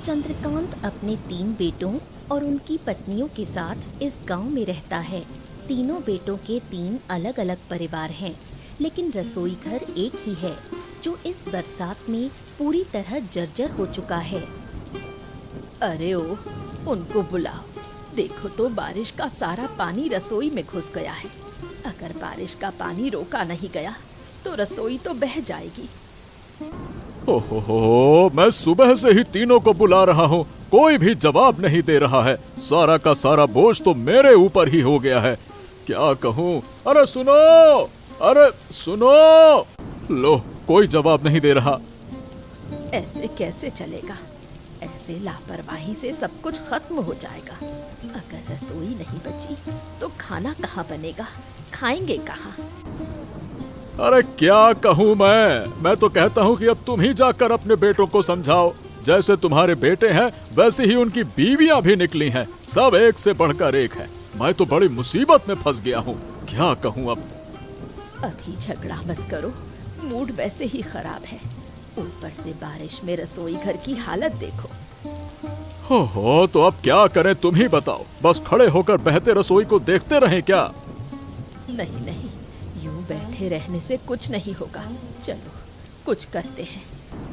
चंद्रकांत अपने 3 बेटों और उनकी पत्नियों के साथ इस गांव में रहता है। तीनों बेटों के 3 अलग अलग परिवार हैं, लेकिन रसोई घर एक ही है जो इस बरसात में पूरी तरह जर्जर हो चुका है। अरे ओ, उनको बुलाओ। देखो तो बारिश का सारा पानी रसोई में घुस गया है। अगर बारिश का पानी रोका नहीं गया तो रसोई तो बह जाएगी। हो, मैं सुबह से ही तीनों को बुला रहा हूँ, कोई भी जवाब नहीं दे रहा है। सारा का सारा बोझ तो मेरे ऊपर ही हो गया है। क्या कहूँ? अरे सुनो! लो, कोई जवाब नहीं दे रहा। ऐसे कैसे चलेगा? ऐसे लापरवाही से सब कुछ खत्म हो जाएगा। अगर रसोई नहीं बची तो खाना कहाँ बनेगा? खाएंगे कहाँ? अरे क्या कहूँ मैं तो कहता हूँ कि अब तुम ही जाकर अपने बेटों को समझाओ। जैसे तुम्हारे बेटे हैं वैसे ही उनकी बीवियां भी निकली हैं, सब एक से बढ़कर एक है। मैं तो बड़ी मुसीबत में फंस गया हूँ, क्या कहूँ अब? अभी झगड़ा मत करो, मूड वैसे ही खराब है। ऊपर से बारिश में रसोई घर की हालत देखो। हो, तो अब क्या करें तुम ही बताओ। बस खड़े होकर बहते रसोई को देखते रहें क्या? नहीं, यूं बैठे रहने से कुछ नहीं होगा। चलो कुछ करते हैं।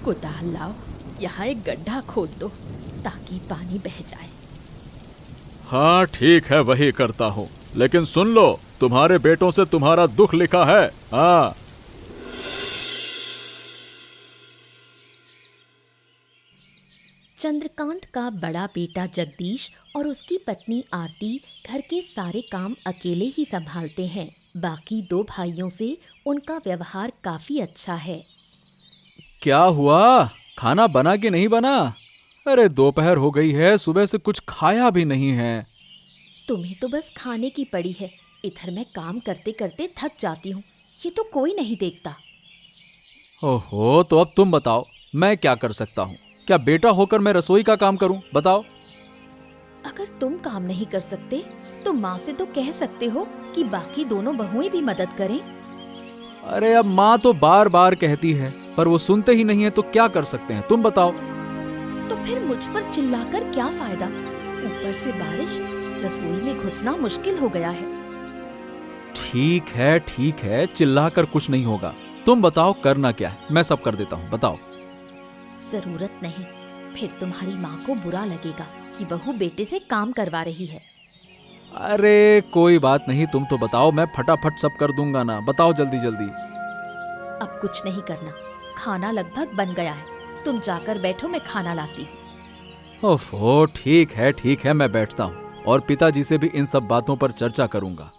कुदाल लाओ, यहाँ एक गड्ढा खोद दो ताकि पानी बह जाए। हाँ ठीक है, वही करता हूँ। लेकिन सुन लो, तुम्हारे बेटों से तुम्हारा दुख लिखा है। हाँ। चंद्रकांत का बड़ा बेटा जगदीश और उसकी पत्नी आरती घर के सारे काम अकेले ही संभालते हैं। बाकी 2 भाइयों से उनका व्यवहार काफी अच्छा है। क्या हुआ? खाना बना कि नहीं बना? अरे दोपहर हो गई है, सुबह से कुछ खाया भी नहीं है। तुम्हें तो बस खाने की पड़ी है। इधर मैं काम करते करते थक जाती हूँ, ये तो कोई नहीं देखता। ओहो, तो अब तुम बताओ, मैं क्या कर सकता हूँ? क्या बेटा होकर मैं रसोई का काम करूँ? बताओ। अगर तुम काम नहीं कर सकते तो माँ से तो कह सकते हो कि बाकी दोनों बहुएं भी मदद करें। अरे अब माँ तो बार बार कहती है, पर वो सुनते ही नहीं है, तो क्या कर सकते हैं? तुम बताओ। तो फिर मुझ पर चिल्लाकर क्या फायदा? ऊपर से बारिश, रसोई में घुसना मुश्किल हो गया है। ठीक है, चिल्लाकर कुछ नहीं होगा। तुम बताओ करना क्या है, मैं सब कर देता हूँ, बताओ। जरूरत नहीं, फिर तुम्हारी माँ को बुरा लगेगा कि बहू बेटे से काम करवा रही है। अरे कोई बात नहीं, तुम तो बताओ, मैं फटाफट सब कर दूंगा ना। बताओ जल्दी जल्दी। अब कुछ नहीं करना, खाना लगभग बन गया है। तुम जाकर बैठो, मैं खाना लाती हूँ। ओफो, ठीक है, मैं बैठता हूँ और पिताजी से भी इन सब बातों पर चर्चा करूंगा।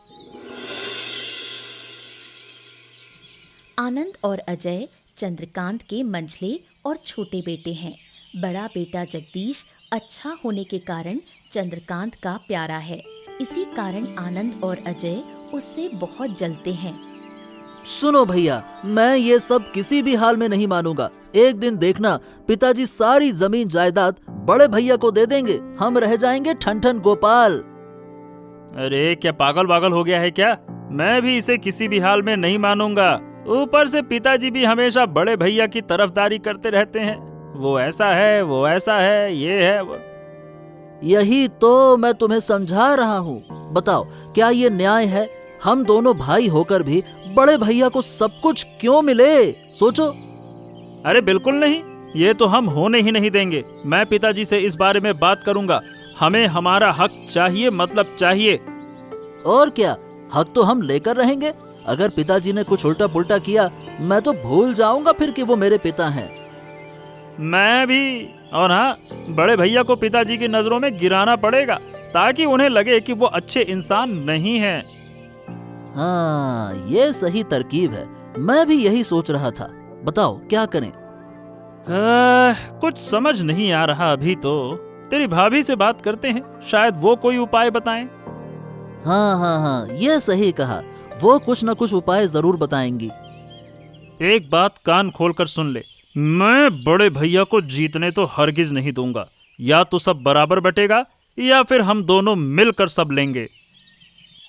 आनंद और अजय चंद्रकांत के मंझले और छोटे बेटे हैं। बड़ा बेटा जगदीश अच्छा होने के कारण चंद्रकांत का प्यारा है। इसी कारण आनंद और अजय उससे बहुत जलते हैं। सुनो भैया, मैं ये सब किसी भी हाल में नहीं मानूंगा। एक दिन देखना, पिताजी सारी जमीन जायदाद बड़े भैया को दे देंगे, हम रह जाएंगे ठन गोपाल। अरे क्या पागल हो गया है क्या? मैं भी इसे किसी भी हाल में नहीं मानूंगा। ऊपर से पिताजी भी हमेशा बड़े भैया की तरफदारी करते रहते हैं। वो ऐसा है, ये है वो। यही तो मैं तुम्हें समझा रहा हूँ। बताओ, क्या ये न्याय है? हम दोनों भाई होकर भी बड़े भैया को सब कुछ क्यों मिले? सोचो। अरे बिल्कुल नहीं, ये तो हम होने ही नहीं देंगे। मैं पिताजी से इस बारे में बात करूंगा। हमें हमारा हक चाहिए, मतलब चाहिए। और क्या, हक तो हम लेकर रहेंगे। अगर पिताजी ने कुछ उल्टा पुल्टा किया, मैं तो भूल जाऊंगा फिर कि वो मेरे पिता हैं। मैं भी। और हाँ, बड़े भैया को पिताजी की नजरों में गिराना पड़ेगा ताकि उन्हें लगे कि वो अच्छे इंसान नहीं हैं। हाँ, ये सही तरकीब है। मैं भी यही सोच रहा था। बताओ क्या करें? कुछ समझ नहीं आ रहा अभी तो। तेरी भाभी से बात करते हैं, शायद वो कोई उपाय बताएं। हाँ, ये सही कहा। वो कुछ न कुछ उपाय जरूर बताएंगी। एक बात कान खोलकर सुन ले, मैं बड़े भैया को जीतने तो हरगिज नहीं दूंगा। या तो सब बराबर बटेगा या फिर हम दोनों मिलकर सब लेंगे।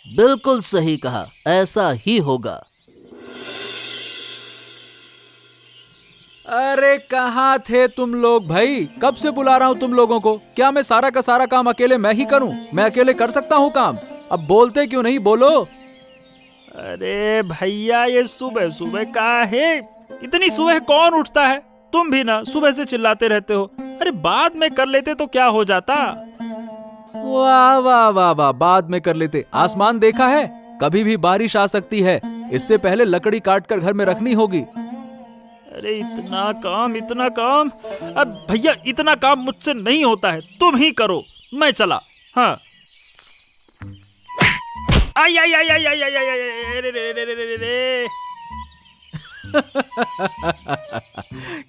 बिल्कुल सही कहा, ऐसा ही होगा। अरे कहाँ थे तुम लोग भाई? कब से बुला रहा हूँ तुम लोगों को। क्या मैं सारा का सारा काम अकेले मैं ही करूँ? मैं अकेले कर सकता हूँ काम। अब बोलते क्यों नहीं, बोलो। अरे भैया, ये सुबह सुबह का है? इतनी सुबह कौन उठता है? तुम भी ना सुबह से चिल्लाते रहते हो। अरे बाद में कर लेते तो क्या हो जाता। वाह वाह वाह वाह, बाद में कर लेते। आसमान देखा है? कभी भी बारिश आ सकती है। इससे पहले लकड़ी काट कर घर में रखनी होगी। अरे इतना काम, इतना काम। अब भैया, इतना काम मुझसे नहीं होता है, तुम ही करो, मैं चला। हाँ। आई आई आई आई आई आई आई आई, रे रे रे रे रे रे।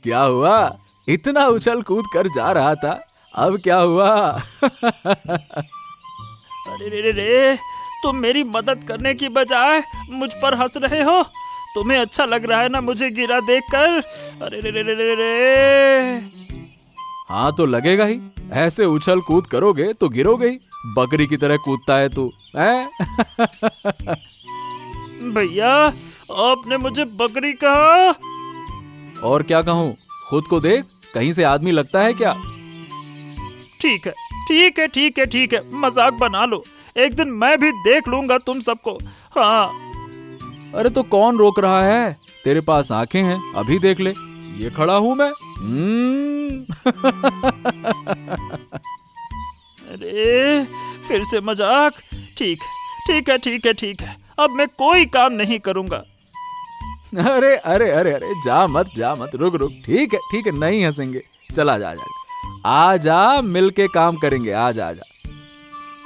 क्या हुआ? इतना उछल कूद कर जा रहा था, अब क्या हुआ? अरे रे रे रे, तुम मेरी मदद करने की बजाय मुझ पर हंस रहे हो। तुम्हें अच्छा लग रहा है ना मुझे गिरा देखकर? अरे रे रे रे रे रे। हाँ तो लगेगा ही। ऐसे उछल कूद करोगे तो गिरोगे ही। बकरी की तरह कूदता है तू, हैं? भैया, आपने मुझे बकरी कहा? और क्या कहूँ? खुद को देख, कहीं से आदमी लगता है क्या? ठीक है, ठीक है, ठीक है, ठीक है, मजाक बना लो। एक दिन मैं भी देख लूंगा तुम सबको। हाँ। अरे तो कौन रोक रहा है? तेरे पास आंखें हैं, अभी देख ले। ये खड़ा हूं मैं। अरे फिर से मजाक। ठीक है, ठीक है, ठीक है, ठीक है, अब मैं कोई काम नहीं करूंगा। अरे अरे अरे अरे, जा मत जा मत, रुक रुक। ठीक है, नहीं हंसेंगे। चला जा जा, आ जा, मिल के काम करेंगे। आ जा, आ जा।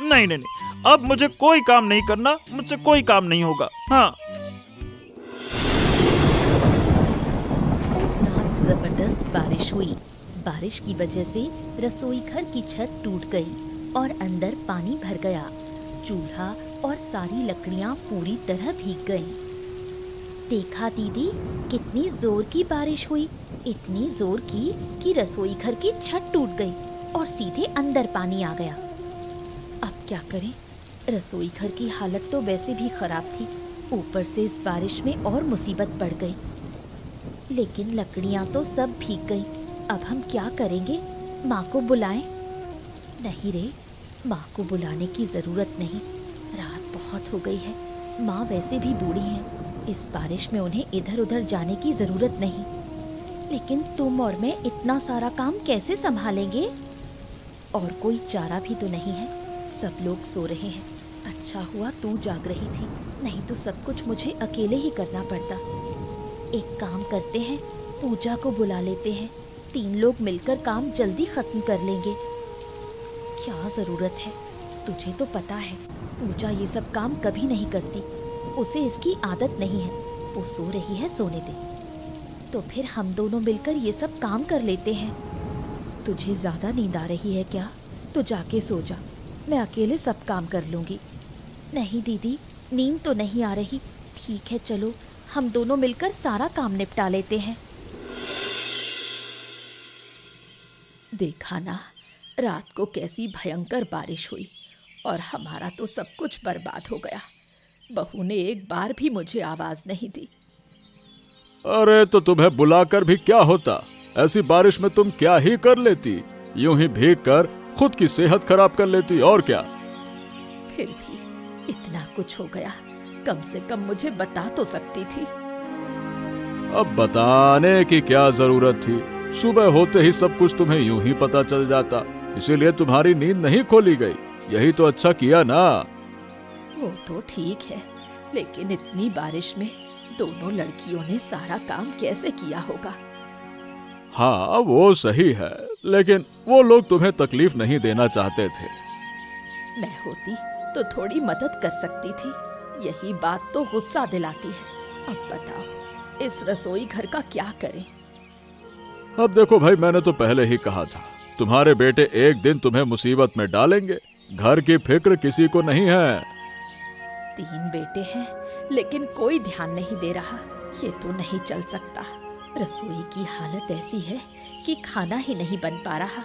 नहीं नहीं नहीं, अब मुझे कोई काम नहीं करना, मुझसे कोई काम नहीं होगा। हाँ। उस रात जबरदस्त बारिश हुई। बारिश की वजह से रसोई घर की छत टूट गई और अंदर पानी भर गया। चूल्हा और सारी लकड़ियां पूरी तरह भीग गईं। देखा दीदी, कितनी जोर की बारिश हुई। इतनी जोर की कि रसोई घर की छत टूट गई और सीधे अंदर पानी आ गया। अब क्या करें? रसोई घर की हालत तो वैसे भी खराब थी, ऊपर से इस बारिश में और मुसीबत बढ़ गई। लेकिन लकड़ियां तो सब भीग गईं। अब हम क्या करेंगे? माँ को बुलाएं? नहीं रे, माँ को बुलाने की जरूरत नहीं। रात बहुत हो गई है, माँ वैसे भी बूढ़ी हैं। इस बारिश में उन्हें इधर उधर जाने की जरूरत नहीं। लेकिन तुम और मैं इतना सारा काम कैसे संभालेंगे? और कोई चारा भी तो नहीं है, सब लोग सो रहे हैं। अच्छा हुआ तू जाग रही थी, नहीं तो सब कुछ मुझे अकेले ही करना पड़ता। एक काम करते हैं, पूजा को बुला लेते हैं। 3 लोग मिलकर काम जल्दी खत्म कर लेंगे। क्या जरूरत है? तुझे तो पता है, पूजा ये सब काम कभी नहीं करती। उसे इसकी आदत नहीं है। वो सो रही है, सोने दे। तो फिर हम दोनों मिलकर ये सब काम कर लेते हैं। तुझे ज्यादा नींद आ रही है क्या? तो जाके सो जा, मैं अकेले सब काम कर लूंगी। नहीं दीदी, नींद तो नहीं आ रही। ठीक है, चलो हम दोनों मिलकर सारा काम निपटा लेते हैं। देखा ना, रात को कैसी भयंकर बारिश हुई और हमारा तो सब कुछ बर्बाद हो गया। बहू ने एक बार भी मुझे आवाज नहीं दी। अरे तो तुम्हें बुलाकर भी क्या होता? ऐसी बारिश में तुम क्या ही कर लेती? यूं ही भीग कर खुद की सेहत खराब कर लेती, और क्या। फिर भी इतना कुछ हो गया, कम से कम मुझे बता तो सकती थी। अब बताने की क्या जरूरत थी? सुबह होते ही सब कुछ तुम्हें यूं ही पता चल जाता, इसीलिए तुम्हारी नींद नहीं खोली गई। यही तो अच्छा किया ना। वो तो ठीक है, लेकिन इतनी बारिश में दोनों लड़कियों ने सारा काम कैसे किया होगा? हाँ वो सही है, लेकिन वो लोग तुम्हें तकलीफ नहीं देना चाहते थे। मैं होती तो थोड़ी मदद कर सकती थी, यही बात तो गुस्सा दिलाती है। अब बताओ, इस रसोई घर का क्या करें? अब देखो भाई, मैंने तो पहले ही कहा था, तुम्हारे बेटे एक दिन तुम्हें मुसीबत में डालेंगे। घर की फिक्र किसी को नहीं है। 3 बेटे हैं, लेकिन कोई ध्यान नहीं दे रहा। ये तो नहीं चल सकता। रसोई की हालत ऐसी है कि खाना ही नहीं बन पा रहा।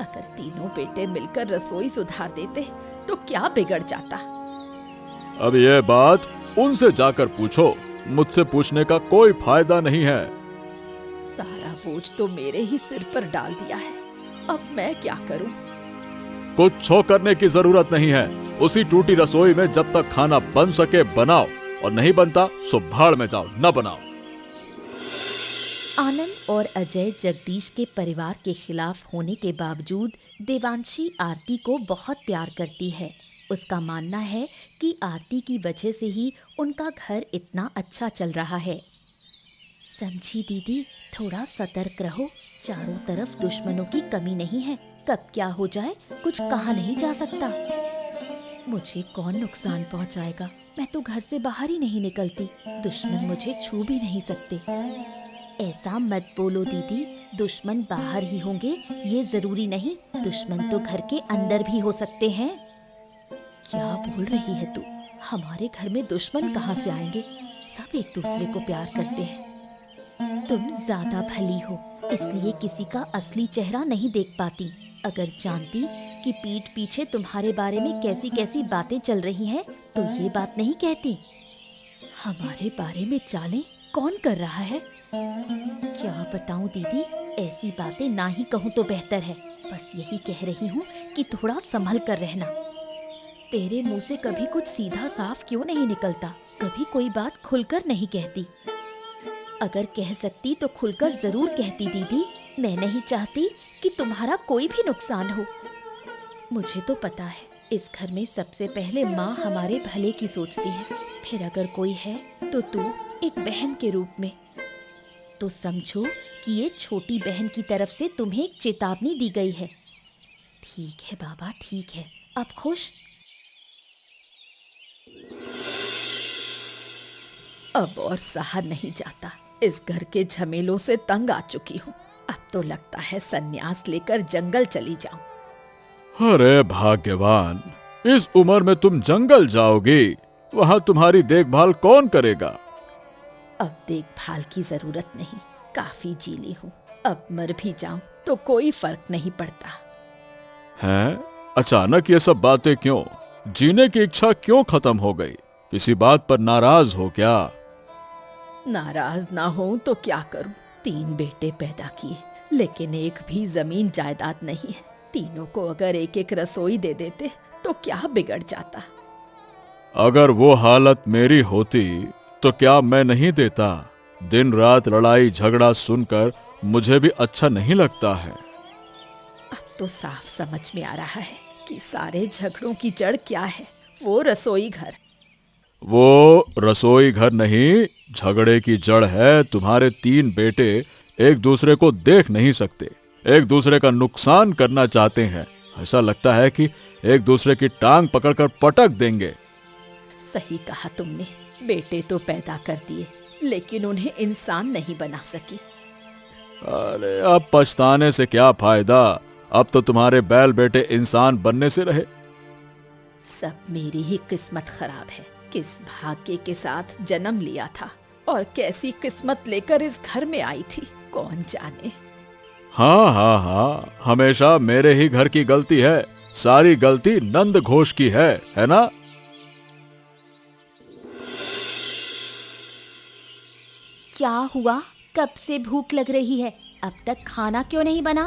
अगर तीनों बेटे मिलकर रसोई सुधार देते तो क्या बिगड़ जाता। अब ये बात उनसे जाकर पूछो, मुझसे पूछने का कोई फायदा नहीं है। सारा बोझ तो मेरे ही सिर पर डाल दिया है। अब मैं क्या करूं? कुछ छो करने की जरूरत नहीं है। उसी टूटी रसोई में जब तक खाना बन सके बनाओ, और नहीं बनता सो भाड़ में जाओ, न बनाओ। आनंद और अजय जगदीश के परिवार के खिलाफ होने के बावजूद देवांशी आरती को बहुत प्यार करती है। उसका मानना है कि आरती की वजह से ही उनका घर इतना अच्छा चल रहा है। समझी दीदी, थोड़ा सतर्क रहो। चारों तरफ दुश्मनों की कमी नहीं है। कब क्या हो जाए कुछ कहा नहीं जा सकता। मुझे कौन नुकसान पहुंचाएगा? मैं तो घर से बाहर ही नहीं निकलती। दुश्मन मुझे छू भी नहीं सकते। ऐसा मत बोलो दीदी, दुश्मन बाहर ही होंगे ये जरूरी नहीं। दुश्मन तो घर के अंदर भी हो सकते हैं। क्या बोल रही है तू? हमारे घर में दुश्मन कहाँ से आएंगे? सब एक दूसरे को प्यार करते हैं। तुम ज्यादा भली हो, इसलिए किसी का असली चेहरा नहीं देख पाती। अगर जानती कि पीठ पीछे तुम्हारे बारे में कैसी कैसी बातें चल रही हैं, तो ये बात नहीं कहती। हमारे बारे में चालें कौन कर रहा है? क्या बताऊं दीदी, ऐसी बातें ना ही कहूं तो बेहतर है। बस यही कह रही हूँ कि थोड़ा संभल कर रहना। तेरे मुंह से कभी कुछ सीधा साफ क्यों नहीं निकलता? कभी कोई बात खुलकर नहीं कहती। अगर कह सकती तो खुलकर जरूर कहती दीदी। मैं नहीं चाहती कि तुम्हारा कोई भी नुकसान हो। मुझे तो पता है इस घर में सबसे पहले माँ हमारे भले की सोचती है, फिर अगर कोई है तो तू एक बहन के रूप में। तो समझो कि ये छोटी बहन की तरफ से तुम्हें एक चेतावनी दी गई है। ठीक है बाबा, ठीक है। अब खुश? अब और सहा नहीं जाता। इस घर के झमेलों से तंग आ चुकी हूँ। अब तो लगता है संन्यास लेकर जंगल चली जाऊं। अरे भाग्यवान, इस उम्र में तुम जंगल जाओगी? वहाँ तुम्हारी देखभाल कौन करेगा? अब देखभाल की जरूरत नहीं, काफी जी ली हूँ। अब मर भी जाऊं तो कोई फर्क नहीं पड़ता। हैं? अचानक ये सब बातें क्यों? जीने की इच्छा क्यों खत्म हो गई? किसी बात पर नाराज हो क्या? नाराज ना हो तो क्या करूं? 3 बेटे पैदा किए, लेकिन एक भी जमीन जायदाद नहीं है। तीनों को अगर एक एक रसोई दे देते तो क्या बिगड़ जाता? अगर वो हालत मेरी होती तो क्या मैं नहीं देता? दिन रात लड़ाई झगड़ा सुनकर मुझे भी अच्छा नहीं लगता है। अब तो साफ समझ में आ रहा है कि सारे झगड़ों की जड़ क्या है। वो रसोई घर। वो रसोई घर नहीं, झगड़े की जड़ है तुम्हारे 3 बेटे एक दूसरे को देख नहीं सकते, एक दूसरे का नुकसान करना चाहते हैं। ऐसा लगता है कि एक दूसरे की टांग पकड़कर पटक देंगे। सही कहा तुमने। बेटे तो पैदा कर दिए, लेकिन उन्हें इंसान नहीं बना सकी। अरे अब पछताने से क्या फायदा? अब तो तुम्हारे बैल बेटे इंसान बनने से रहे। सब मेरी ही किस्मत खराब है। किस भाग्य के साथ जन्म लिया था और कैसी किस्मत लेकर इस घर में आई थी, कौन जाने। हाँ हाँ हाँ, हमेशा मेरे ही घर की गलती है। सारी गलती नंद घोष की है ना? क्या हुआ? कब से भूख लग रही है, अब तक खाना क्यों नहीं बना?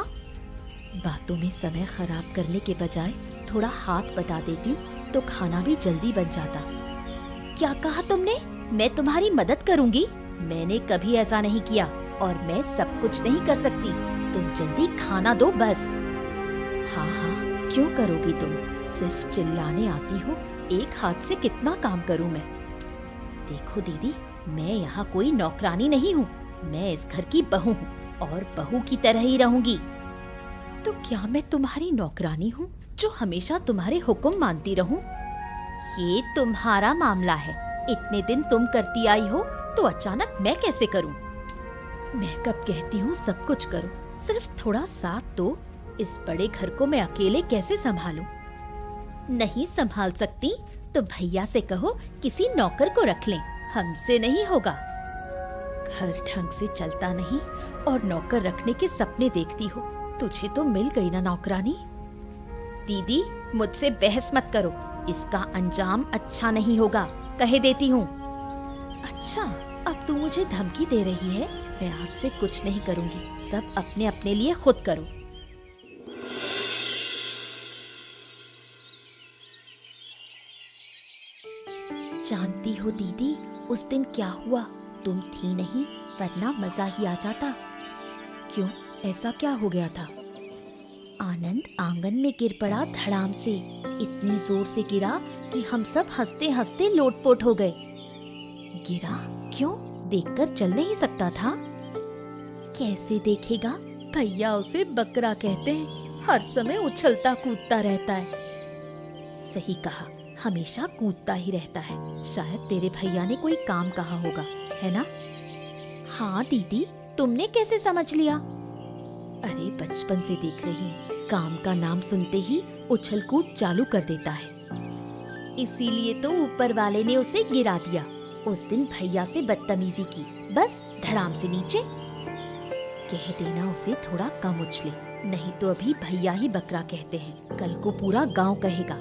बातों में समय खराब करने के बजाय थोड़ा हाथ बटा देती तो खाना भी जल्दी बन जाता। क्या कहा तुमने? मैं तुम्हारी मदद करूंगी? मैंने कभी ऐसा नहीं किया और मैं सब कुछ नहीं कर सकती। तुम जल्दी खाना दो बस। हाँ हाँ, क्यों करोगी तुम? सिर्फ चिल्लाने आती हो। एक हाथ से कितना काम करूं मैं? देखो दीदी, मैं यहाँ कोई नौकरानी नहीं हूँ। मैं इस घर की बहू हूँ और बहू की तरह ही रहूंगी। तो क्या मैं तुम्हारी नौकरानी हूँ जो हमेशा तुम्हारे हुक्म मानती रहूं? ये तुम्हारा मामला है। इतने दिन तुम करती आई हो तो अचानक मैं कैसे करूं? मैं कब कहती हूँ सब कुछ करो, सिर्फ थोड़ा साथ दो। इस बड़े घर को मैं अकेले कैसे संभालूं? नहीं संभाल सकती तो भैया से कहो किसी नौकर को रख लें। हमसे नहीं होगा। घर ढंग से चलता नहीं और नौकर रखने के सपने देखती हो। तुझे तो मिल गई ना नौकरानी। दीदी, मुझसे बहस मत करो। इसका अंजाम अच्छा नहीं होगा, कह देती हूँ। अच्छा, अब तू मुझे धमकी दे रही है? मैं आज से कुछ नहीं करूंगी, सब अपने अपने लिए खुद करो। जानती हो दीदी, उस दिन क्या हुआ? तुम थी नहीं, वरना मजा ही आ जाता। क्यों, ऐसा क्या हो गया था? आनंद आंगन में गिर पड़ा धड़ाम से। इतनी जोर से गिरा कि हम सब हंसते हंसते लोटपोट हो गए। गिरा क्यों? देखकर चल नहीं सकता था? कैसे देखेगा? भैया उसे बकरा कहते हैं, हर समय उछलता कूदता रहता है। सही कहा, हमेशा कूदता ही रहता है। शायद तेरे भैया ने कोई काम कहा होगा, है ना? हाँ दीदी, तुमने कैसे समझ लिया? अरे बचपन से देख रही हूँ, काम का नाम सुनते ही उछल कूद चालू कर देता है। इसीलिए तो ऊपर वाले ने उसे गिरा दिया। उस दिन भैया से बदतमीजी की, बस धड़ाम से नीचे। कह देना उसे थोड़ा कम उछले, नहीं तो अभी भैया ही बकरा कहते हैं, कल को पूरा गांव कहेगा।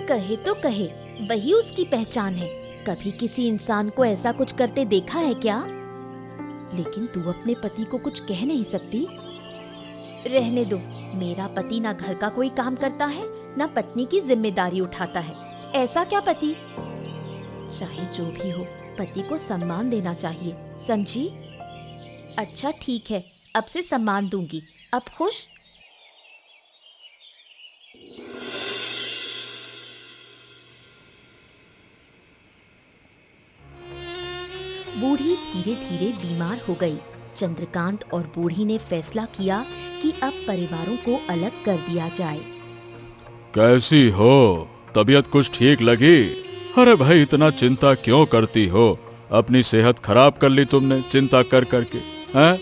कहे तो कहे, वही उसकी पहचान है। कभी किसी इंसान को ऐसा कुछ करते देखा है क्या? लेकिन तू अपने पति को कुछ कह नहीं सकती? रहने दो, मेरा पति ना घर का कोई काम करता है, ना पत्नी की जिम्मेदारी उठाता है। ऐसा क्या पति? चाहे जो भी हो, पति को सम्मान देना चाहिए, समझी? अच्छा ठीक है, अब से सम्मान दूंगी। अब खुश? बूढ़ी धीरे धीरे बीमार हो गई। चंद्रकांत और बूढ़ी ने फैसला किया कि अब परिवारों को अलग कर दिया जाए। कैसी हो? तबीयत कुछ ठीक लगी? अरे भाई, इतना चिंता क्यों करती हो? अपनी सेहत खराब कर ली तुमने चिंता कर करके, हैं?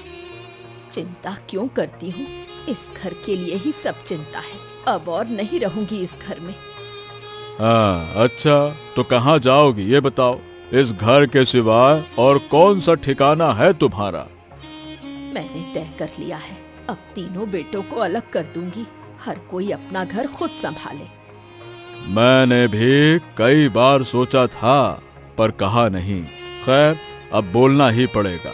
चिंता क्यों करती हूँ? इस घर के लिए ही सब चिंता है। अब और नहीं रहूंगी इस घर में। हाँ, अच्छा, तो कहाँ जाओगी ये बताओ? इस घर के सिवा और कौन सा ठिकाना है तुम्हारा? मैंने तय कर लिया है, अब तीनों बेटों को अलग कर दूंगी। हर कोई अपना घर खुद संभाले। मैंने भी कई बार सोचा था, पर कहा नहीं। खैर, अब बोलना ही पड़ेगा।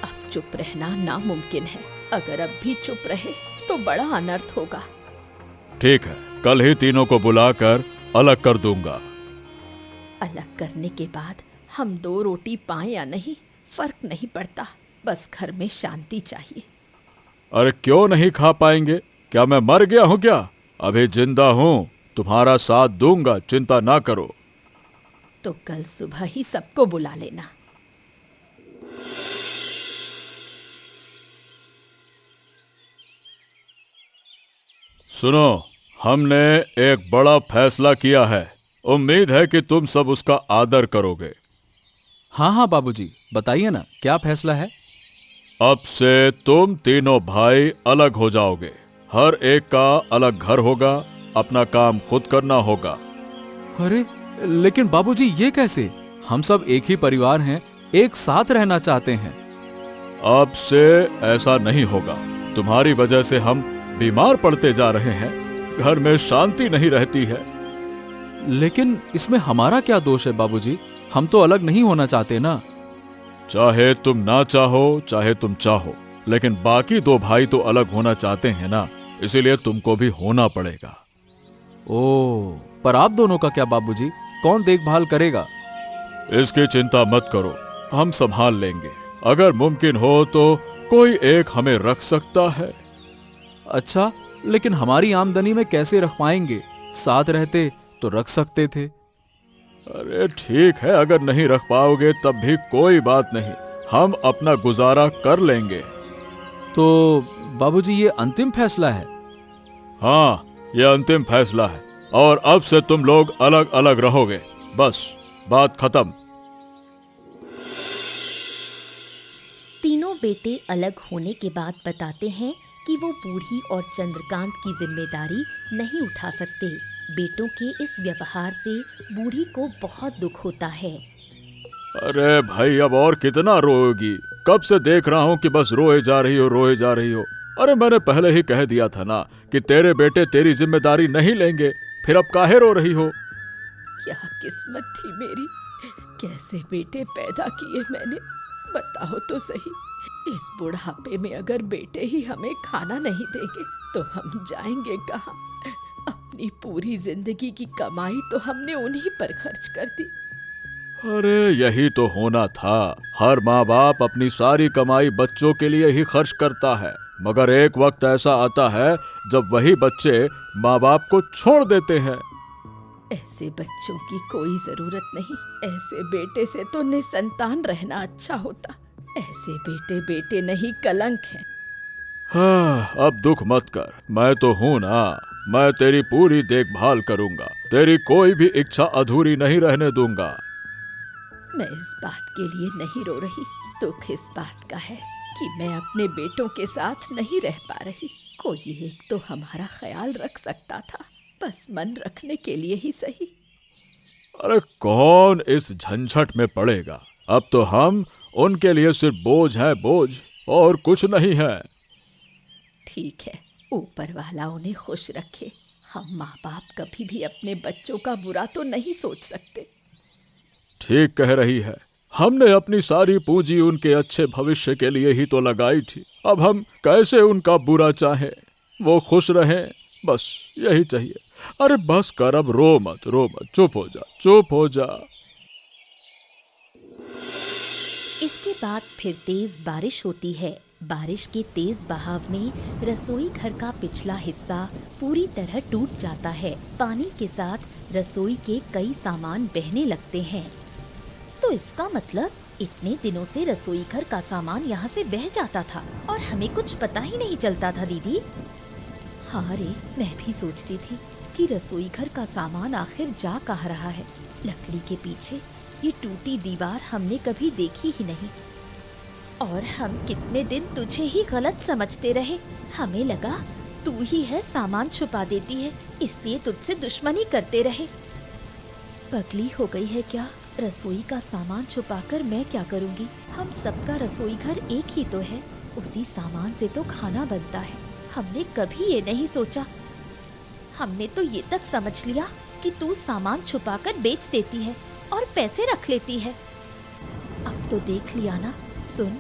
अब चुप रहना नामुमकिन है। अगर अब भी चुप रहे तो बड़ा अनर्थ होगा। ठीक है, कल ही तीनों को बुलाकर अलग कर दूंगा। अलग करने के बाद हम 2 रोटी पाएं या नहीं, फर्क नहीं पड़ता। बस घर में शांति चाहिए। अरे क्यों नहीं खा पाएंगे? क्या मैं मर गया हूँ क्या? अभी जिंदा हूँ, तुम्हारा साथ दूंगा, चिंता ना करो। तो कल सुबह ही सबको बुला लेना। सुनो, हमने एक बड़ा फैसला किया है। उम्मीद है कि तुम सब उसका आदर करोगे। हाँ हाँ बाबूजी, बताइए ना, क्या फैसला है? अब से तुम तीनों भाई अलग हो जाओगे। हर एक का अलग घर होगा, अपना काम खुद करना होगा। अरे लेकिन बाबूजी, ये कैसे? हम सब एक ही परिवार हैं, एक साथ रहना चाहते हैं। अब से ऐसा नहीं होगा। तुम्हारी वजह से हम बीमार पड़ते जा रहे हैं, घर में शांति नहीं रहती है। लेकिन इसमें हमारा क्या दोष है बाबूजी? हम तो अलग नहीं होना चाहते ना। चाहे तुम ना चाहो, चाहे तुम चाहो, लेकिन बाकी 2 भाई तो अलग होना चाहते हैं ना, इसीलिए तुमको भी होना पड़ेगा। ओह, पर आप दोनों का क्या बाबूजी? कौन देखभाल करेगा? इसकी चिंता मत करो, हम संभाल लेंगे। अगर मुमकिन हो तो कोई एक हमें रख सकता है। अच्छा, लेकिन हमारी आमदनी में कैसे रख पाएंगे? साथ रहते तो रख सकते थे। अरे ठीक है, अगर नहीं रख पाओगे तब भी कोई बात नहीं, हम अपना गुजारा कर लेंगे। तो बाबूजी, ये अंतिम फैसला है? हाँ, ये अंतिम फैसला है, और अब से तुम लोग अलग अलग रहोगे। बस, बात खत्म। तीनों बेटे अलग होने के बाद बताते हैं कि वो बूढ़ी और चंद्रकांत की जिम्मेदारी नहीं उठा सकते। बेटों के इस व्यवहार से बूढ़ी को बहुत दुख होता है। अरे भाई, अब और कितना रोएगी? कब से देख रहा हूँ कि बस रोए जा रही हो, रोए जा रही हो। अरे मैंने पहले ही कह दिया था ना कि तेरे बेटे तेरी जिम्मेदारी नहीं लेंगे, फिर अब काहे रो रही हो? क्या किस्मत थी मेरी, कैसे बेटे पैदा किए मैंने। बताओ तो सही, इस बुढ़ापे में अगर बेटे ही हमें खाना नहीं देंगे तो हम जाएंगे कहाँ? अपनी पूरी जिंदगी की कमाई तो हमने उन्हीं पर खर्च कर दी। अरे यही तो होना था। हर माँ बाप अपनी सारी कमाई बच्चों के लिए ही खर्च करता है, मगर एक वक्त ऐसा आता है जब वही बच्चे माँ बाप को छोड़ देते हैं। ऐसे बच्चों की कोई जरूरत नहीं। ऐसे बेटे से तो निसंतान रहना अच्छा होता। ऐसे बेटे बेटे नहीं, कलंक है। हाँ, अब दुख मत कर, मैं तो हूं ना। मैं तेरी पूरी देखभाल करूंगा, तेरी कोई भी इच्छा अधूरी नहीं रहने दूंगा। मैं इस बात के लिए नहीं रो रही, दुख इस बात का है कि मैं अपने बेटों के साथ नहीं रह पा रही। कोई एक तो हमारा ख्याल रख सकता था, बस मन रखने के लिए ही सही। अरे कौन इस झंझट में पड़ेगा? अब तो हम उनके लिए सिर्फ बोझ हैं, बोझ, और कुछ नहीं है। ठीक है, ऊपर वाला उन्हें खुश रखे। हम माँ बाप कभी भी अपने बच्चों का बुरा तो नहीं सोच सकते। ठीक कह रही है, हमने अपनी सारी पूंजी उनके अच्छे भविष्य के लिए ही तो लगाई थी। अब हम कैसे उनका बुरा चाहें? वो खुश रहें, बस यही चाहिए। अरे बस कर, अब रो मत, चुप हो जा, चुप हो जा। इसके बाद फिर तेज बारिश होती है। बारिश के तेज बहाव में रसोई घर का पिछला हिस्सा पूरी तरह टूट जाता है। पानी के साथ रसोई के कई सामान बहने लगते हैं। तो इसका मतलब इतने दिनों से रसोई घर का सामान यहाँ से बह जाता था और हमें कुछ पता ही नहीं चलता था दीदी। हाँ रे, मैं भी सोचती थी कि रसोई घर का सामान आखिर जा कहाँ रहा है। लकड़ी के पीछे ये टूटी दीवार हमने कभी देखी ही नहीं, और हम कितने दिन तुझे ही गलत समझते रहे। हमें लगा तू ही है सामान छुपा देती है, इसलिए तुझसे दुश्मनी करते रहे। पगली हो गई है क्या? रसोई का सामान छुपाकर मैं क्या करूंगी? हम सबका रसोई घर एक ही तो है, उसी सामान से तो खाना बनता है। हमने कभी ये नहीं सोचा। हमने तो ये तक समझ लिया कि तू सामान छुपाकर बेच देती है और पैसे रख लेती है। अब तो देख लिया ना। सुन,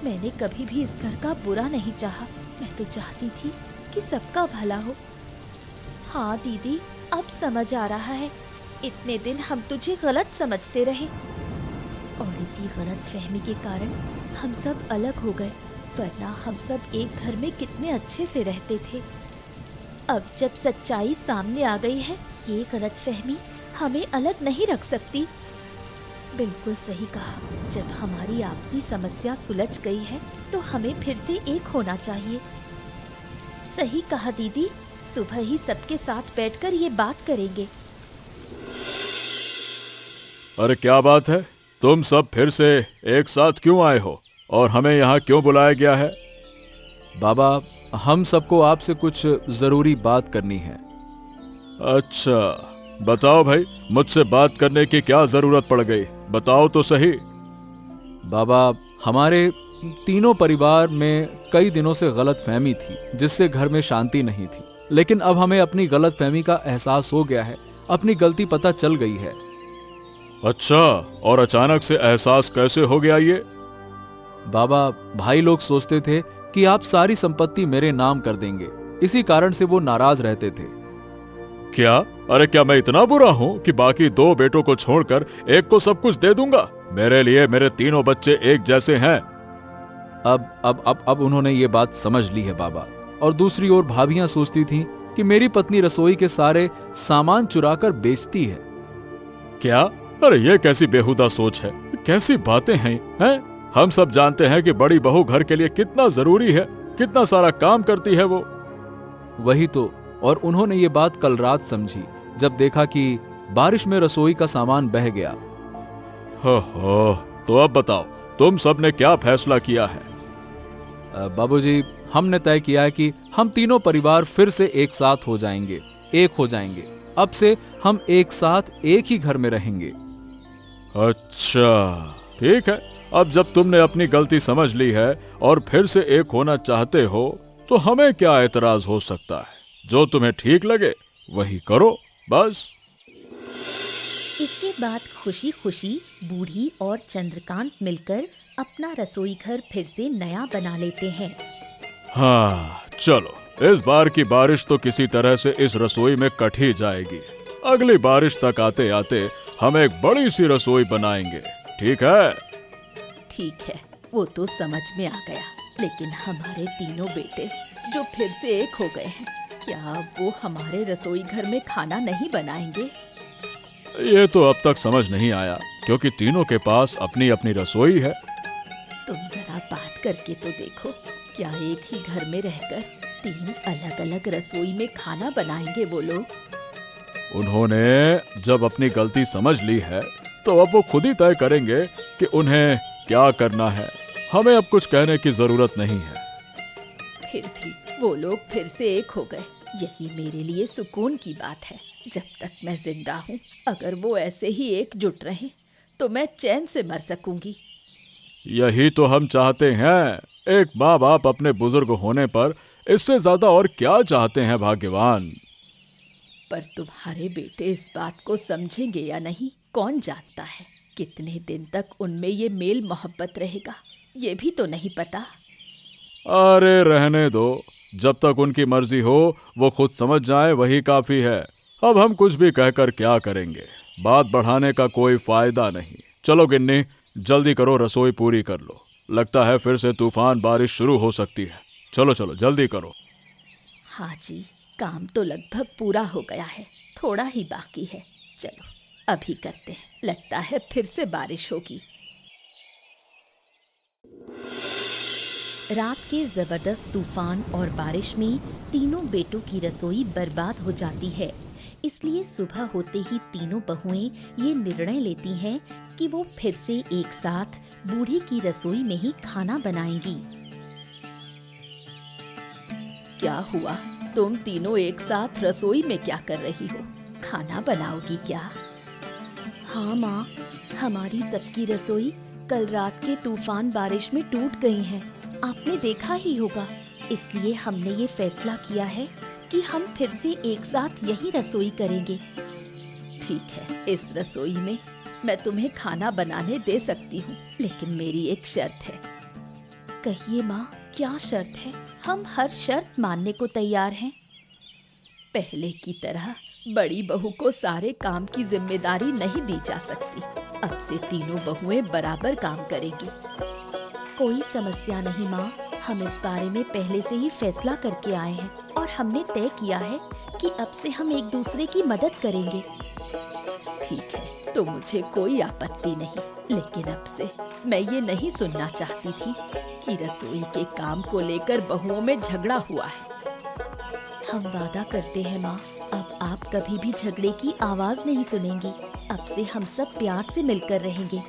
मैंने कभी भी इस घर का बुरा नहीं चाहा। मैं तो चाहती थी कि सबका भला हो। हाँ दीदी, अब समझ आ रहा है। इतने दिन हम तुझे गलत समझते रहे और इसी गलत फहमी के कारण हम सब अलग हो गए, वरना हम सब एक घर में कितने अच्छे से रहते थे। अब जब सच्चाई सामने आ गई है, ये गलत फहमी हमें अलग नहीं रख सकती। बिल्कुल सही कहा। जब हमारी आपसी समस्या सुलझ गई है तो हमें फिर से एक होना चाहिए। सही कहा दीदी, सुबह ही सबके साथ बैठकर ये बात करेंगे। अरे क्या बात है, तुम सब फिर से एक साथ क्यों आए हो और हमें यहाँ क्यों बुलाया गया है? बाबा, हम सबको आपसे कुछ जरूरी बात करनी है। अच्छा, बताओ भाई, मुझसे बात करने की क्या जरूरत पड़ गई? बताओ तो सही। बाबा, हमारे तीनों परिवार में कई दिनों से गलतफहमी थी, जिससे घर में शांति नहीं थी। लेकिन अब हमें अपनी गलतफहमी का एहसास हो गया है, अपनी गलती पता चल गई है। अच्छा, और अचानक से एहसास कैसे हो गया ये? बाबा, भाई लोग सोचते थे कि आप सारी संपत्ति मेरे नाम कर देंगे, इसी कारण से वो नाराज रहते थे। क्या? अरे क्या मैं इतना बुरा हूँ कि बाकी दो बेटों को छोड़कर एक को सब कुछ दे दूंगा? मेरे लिए मेरे तीनों बच्चे एक जैसे हैं। अब उन्होंने ये बात समझ ली है बाबा। और दूसरी ओर भाभियां सोचती थीं कि मेरी पत्नी रसोई के सारे सामान चुराकर बेचती है। क्या? अरे ये कैसी बेहुदा सोच है, कैसी बातें हैं? हम सब जानते हैं कि बड़ी बहू घर के लिए कितना जरूरी है, कितना सारा काम करती है वो। वही तो। और उन्होंने ये बात कल रात समझी जब देखा कि बारिश में रसोई का सामान बह गया। हो, तो अब बताओ, तुम सब ने क्या फैसला किया है? बाबूजी, हमने तय किया है कि हम तीनों परिवार फिर से एक साथ हो जाएंगे, एक हो जाएंगे। अब से हम एक साथ एक ही घर में रहेंगे। अच्छा, ठीक है। अब जब तुमने अपनी गलती समझ ली है और फिर से एक होना चाहते हो, तो हमें क्या एतराज हो सकता है? जो तुम्हें ठीक लगे वही करो, बस। इसके बाद खुशी खुशी बूढ़ी और चंद्रकांत मिलकर अपना रसोई घर फिर से नया बना लेते हैं। हाँ चलो, इस बार की बारिश तो किसी तरह से इस रसोई में कट ही जाएगी। अगली बारिश तक आते आते हम एक बड़ी सी रसोई बनाएंगे, ठीक है? ठीक है, वो तो समझ में आ गया, लेकिन हमारे तीनों बेटे जो फिर से एक हो गए हैं, क्या वो हमारे रसोई घर में खाना नहीं बनाएंगे? ये तो अब तक समझ नहीं आया, क्योंकि तीनों के पास अपनी अपनी रसोई है। तुम जरा बात करके तो देखो, क्या एक ही घर में रहकर 3 अलग अलग रसोई में खाना बनाएंगे वो लोग? उन्होंने जब अपनी गलती समझ ली है तो अब वो खुद ही तय करेंगे कि उन्हें क्या करना है। हमें अब कुछ कहने की जरूरत नहीं है। फिर भी वो लोग फिर से एक हो गए, यही मेरे लिए सुकून की बात है। जब तक मैं जिंदा हूँ, अगर वो ऐसे ही एकजुट रहें तो मैं चैन से मर सकूंगी। यही तो हम चाहते हैं। एक माँ बाप अपने बुजुर्ग होने पर इससे ज्यादा और क्या चाहते हैं भाग्यवान। पर तुम्हारे बेटे इस बात को समझेंगे या नहीं, कौन जानता है। कितने दिन तक उनमें ये मेल मोहब्बत रहेगा, ये भी तो नहीं पता। अरे रहने दो, जब तक उनकी मर्जी हो वो खुद समझ जाए वही काफी है। अब हम कुछ भी कहकर क्या करेंगे, बात बढ़ाने का कोई फायदा नहीं। चलो गिन्नी, जल्दी करो, रसोई पूरी कर लो। लगता है फिर से तूफान बारिश शुरू हो सकती है। चलो चलो जल्दी करो। हाँ जी, काम तो लगभग पूरा हो गया है, थोड़ा ही बाकी है। चलो अभी करते हैं, लगता है फिर से बारिश होगी। रात के जबरदस्त तूफान और बारिश में तीनों बेटों की रसोई बर्बाद हो जाती है। इसलिए सुबह होते ही तीनों बहुएं ये निर्णय लेती हैं कि वो फिर से एक साथ बूढ़ी की रसोई में ही खाना बनाएंगी। क्या हुआ, तुम तीनों एक साथ रसोई में क्या कर रही हो? खाना बनाओगी क्या? हाँ माँ, हमारी सबकी रसोई कल रात के तूफान बारिश में टूट गई है। आपने देखा ही होगा, इसलिए हमने ये फैसला किया है कि हम फिर से एक साथ यही रसोई करेंगे। ठीक है, इस रसोई में मैं तुम्हें खाना बनाने दे सकती हूँ, लेकिन मेरी एक शर्त है। कहिए माँ, क्या शर्त है? हम हर शर्त मानने को तैयार हैं। पहले की तरह बड़ी बहू को सारे काम की जिम्मेदारी नहीं दी जा सकती। अब से तीनों बहुएं बराबर काम करेंगी। कोई समस्या नहीं माँ, हम इस बारे में पहले से ही फैसला करके आए हैं और हमने तय किया है कि अब से हम एक दूसरे की मदद करेंगे। ठीक है, तो मुझे कोई आपत्ति नहीं, लेकिन अब से मैं ये नहीं सुनना चाहती थी कि रसोई के काम को लेकर बहुओं में झगड़ा हुआ है। हम वादा करते हैं माँ, अब आप कभी भी झगड़े की आवाज नहीं सुनेंगी। अब से हम सब प्यार से मिलकर रहेंगे।